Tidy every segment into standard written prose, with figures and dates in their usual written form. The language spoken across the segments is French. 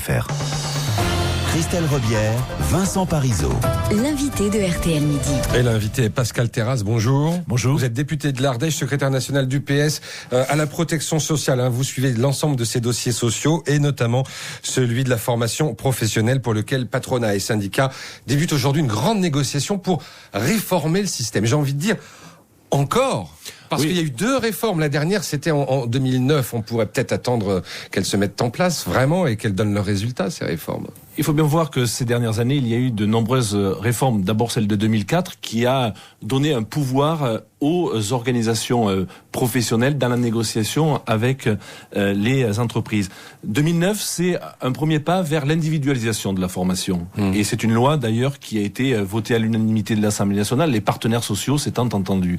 RTL.fr. Christelle Rebière, Vincent Parisot. L'invité de RTL Midi. Et l'invité est Pascal Terrasse, bonjour. Bonjour. Vous êtes député de l'Ardèche, secrétaire national du PS à la protection sociale. Vous suivez l'ensemble de ces dossiers sociaux et notamment celui de la formation professionnelle pour lequel patronat et syndicats débutent aujourd'hui une grande négociation pour réformer le système. J'ai envie de dire, encore ? Parce qu'il y a eu 2 réformes. La dernière, c'était en 2009. On pourrait peut-être attendre qu'elles se mettent en place vraiment et qu'elles donnent leurs résultats, ces réformes. Il faut bien voir que ces dernières années, il y a eu de nombreuses réformes. D'abord celle de 2004 qui a donné un pouvoir aux organisations professionnelles dans la négociation avec les entreprises. 2009, c'est un premier pas vers l'individualisation de la formation. Et c'est une loi d'ailleurs qui a été votée à l'unanimité de l'Assemblée nationale, les partenaires sociaux s'étant entendus.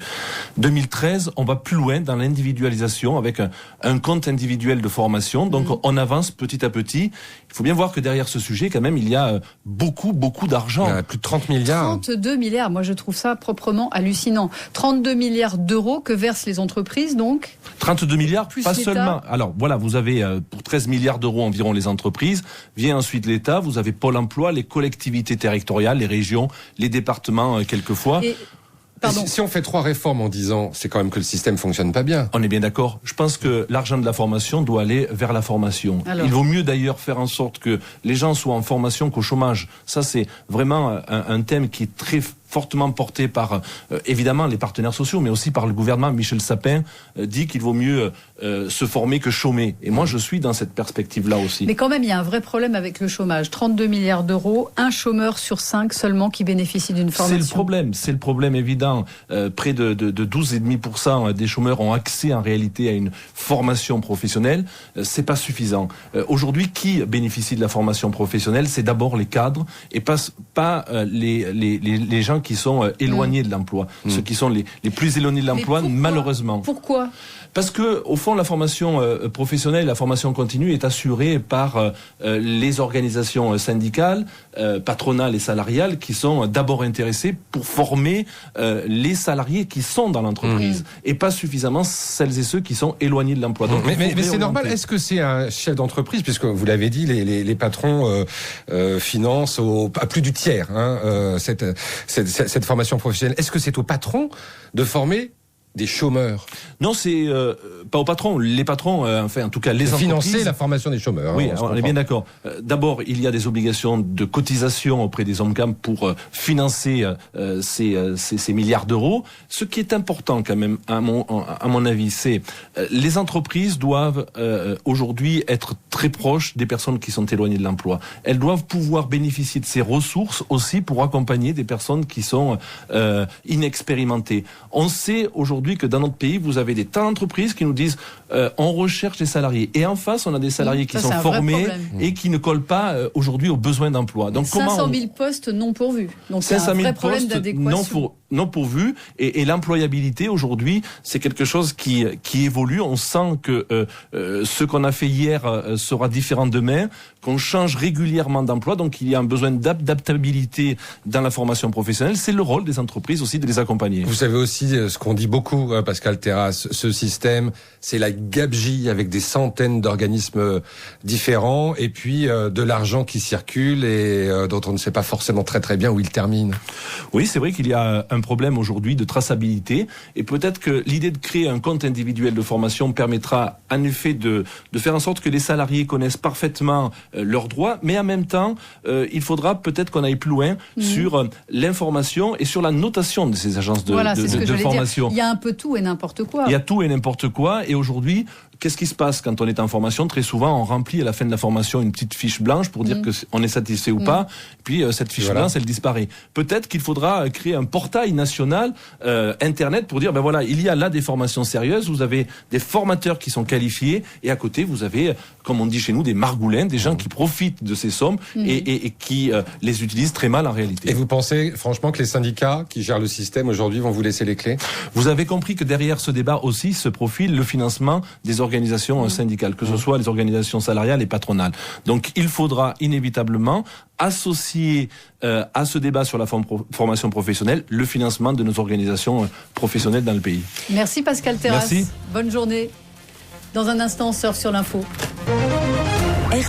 2013, on va plus loin dans l'individualisation avec un compte individuel de formation. Donc on avance petit à petit. Il faut bien voir que derrière ce sujet, quand même, il y a beaucoup d'argent. Il y a plus de 30 milliards. 32 milliards, moi je trouve ça proprement hallucinant. 32 milliards d'euros que versent les entreprises, donc 32 milliards, plus pas l'État. seulement. Alors voilà, vous avez pour 13 milliards d'euros environ les entreprises, vient ensuite l'État, vous avez Pôle emploi, les collectivités territoriales, les régions, les départements quelquefois. Si on fait 3 réformes en 10 ans, c'est quand même que le système fonctionne pas bien. On est bien d'accord. Je pense que l'argent de la formation doit aller vers la formation. Il vaut mieux d'ailleurs faire en sorte que les gens soient en formation qu'au chômage. Ça, c'est vraiment un thème qui est très fortement porté par, évidemment, les partenaires sociaux, mais aussi par le gouvernement. Michel Sapin dit qu'il vaut mieux se former que chômer. Et moi, je suis dans cette perspective-là aussi. Mais quand même, il y a un vrai problème avec le chômage. 32 milliards d'euros, un chômeur sur 5 seulement qui bénéficie d'une formation. C'est le problème évident. Près de 12,5% des chômeurs ont accès en réalité à une formation professionnelle. C'est pas suffisant. Aujourd'hui, qui bénéficie de la formation professionnelle? C'est d'abord les cadres et pas les gens qui sont éloignés de l'emploi. Ceux qui sont les plus éloignés de l'emploi, malheureusement. Pourquoi ? Parce que, au fond, la formation professionnelle, la formation continue est assurée par les organisations syndicales, patronales et salariales qui sont d'abord intéressées pour former les salariés qui sont dans l'entreprise et pas suffisamment celles et ceux qui sont éloignés de l'emploi. Donc, mais c'est normal. Est-ce que c'est un chef d'entreprise, puisque vous l'avez dit, les patrons financent à plus du tiers cette formation professionnelle. Est-ce que c'est au patron de former des chômeurs? Non, c'est pas aux patrons. Les patrons, en tout cas les entreprises... Financer la formation des chômeurs. Oui, on est bien d'accord. D'abord, il y a des obligations de cotisation auprès des OMCAM pour financer ces milliards d'euros. Ce qui est important quand même, à mon avis, c'est les entreprises doivent aujourd'hui être très proches des personnes qui sont éloignées de l'emploi. Elles doivent pouvoir bénéficier de ces ressources aussi pour accompagner des personnes qui sont inexpérimentées. On sait aujourd'hui que dans notre pays, vous avez des tas d'entreprises qui nous disent on recherche des salariés. Et en face, on a des salariés qui sont formés et qui ne collent pas aujourd'hui aux besoins d'emploi. Donc 500 000 postes non pourvus. Donc c'est un vrai problème d'adéquation. Non pourvus. Et l'employabilité, aujourd'hui, c'est quelque chose qui évolue. On sent que ce qu'on a fait hier sera différent demain, qu'on change régulièrement d'emploi. Donc il y a un besoin d'adaptabilité dans la formation professionnelle. C'est le rôle des entreprises aussi de les accompagner. Vous savez aussi ce qu'on dit beaucoup, Pascal Terrasse, ce système, c'est la gabegie avec des centaines d'organismes différents et puis de l'argent qui circule et dont on ne sait pas forcément très bien où il termine. Oui, c'est vrai qu'il y a un problème aujourd'hui de traçabilité et peut-être que l'idée de créer un compte individuel de formation permettra en effet de faire en sorte que les salariés connaissent parfaitement leurs droits, mais en même temps, il faudra peut-être qu'on aille plus loin sur l'information et sur la notation de ces agences de formation. Il y a un peu tout et n'importe quoi. Il y a tout et n'importe quoi. Et aujourd'hui, qu'est-ce qui se passe quand on est en formation? Très souvent, on remplit à la fin de la formation une petite fiche blanche pour dire qu'on est satisfait ou pas. Puis cette fiche blanche, elle disparaît. Peut-être qu'il faudra créer un portail national Internet pour dire, ben voilà, il y a là des formations sérieuses. Vous avez des formateurs qui sont qualifiés et à côté, vous avez, comme on dit chez nous, des margoulins, des gens qui profitent de ces sommes et qui les utilisent très mal en réalité. Et vous pensez franchement que les syndicats qui gèrent le système aujourd'hui vont vous laisser les clés? Vous avez compris que derrière ce débat aussi se profile le financement des organisations syndicales, que ce soit les organisations salariales et patronales. Donc il faudra inévitablement associer à ce débat sur la formation professionnelle le financement de nos organisations professionnelles dans le pays. Merci Pascal Terrasse. Merci. Bonne journée. Dans un instant, on sort sur l'info.